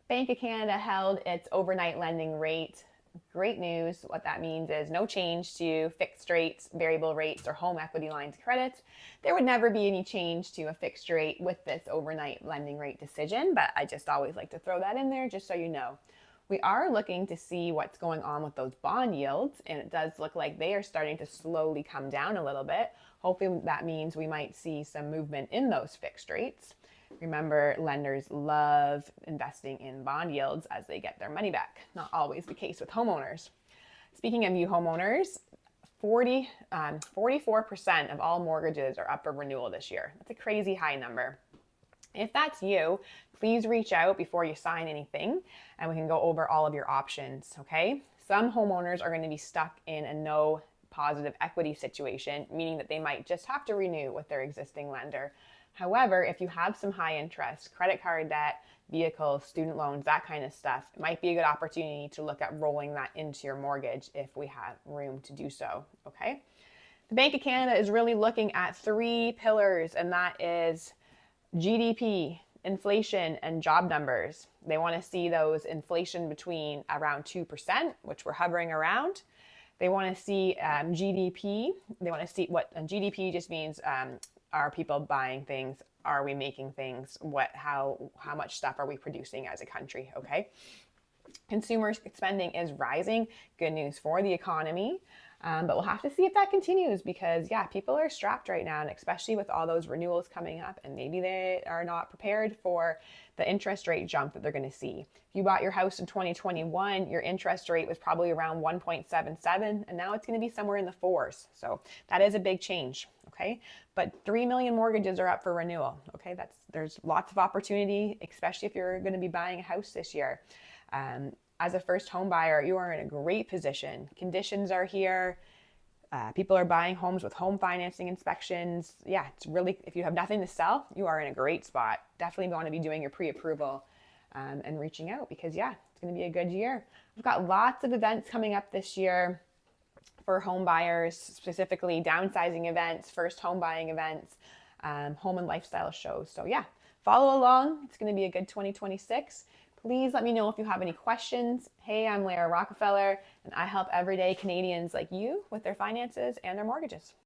Bank of Canada held its overnight lending rate. Great news. What that means is no change to fixed rates, variable rates, or home equity lines of credit. There would never be any change to a fixed rate with this overnight lending rate decision, but I just always like to throw that in there just so you know. We are looking to see what's going on with those bond yields, and it does look like they are starting to slowly come down a little bit. Hopefully, that means we might see some movement in those fixed rates. Remember, lenders love investing in bond yields as they get their money back. Not always the case with homeowners. Speaking of you homeowners, 44% of all mortgages are up for renewal this year. That's a crazy high number. If that's you, please reach out before you sign anything and we can go over all of your options, okay? Some homeowners are going to be stuck in a no positive equity situation, meaning that they might just have to renew with their existing lender. However, if you have some high interest, credit card debt, vehicles, student loans, that kind of stuff, it might be a good opportunity to look at rolling that into your mortgage if we have room to do so, okay? The Bank of Canada is really looking at three pillars, and that is GDP, inflation, and job numbers. They want to see those inflation between around 2%, which we're hovering around. They want to see GDP. They want to see what GDP just means. Are people buying things? Are we making things? How much stuff are we producing as a country? Okay. Consumer spending is rising. Good news for the economy. But we'll have to see if that continues because, yeah, people are strapped right now, and especially with all those renewals coming up, and maybe they are not prepared for the interest rate jump that they're going to see. If you bought your house in 2021, your interest rate was probably around 1.77, and now it's going to be somewhere in the fours. So that is a big change, okay? But 3 million mortgages are up for renewal, okay? There's lots of opportunity, especially if you're going to be buying a house this year. As a first home buyer, you are in a great position. Conditions are here. People are buying homes with home financing inspections. Yeah, it's really, if you have nothing to sell, you are in a great spot. Definitely want to be doing your pre-approval and reaching out because, yeah, it's going to be a good year. We've got lots of events coming up this year for home buyers, specifically downsizing events, first home buying events, home and lifestyle shows. So, yeah, follow along. It's going to be a good 2026. Please let me know if you have any questions. Hey, I'm Lara Rockefeller, and I help everyday Canadians like you with their finances and their mortgages.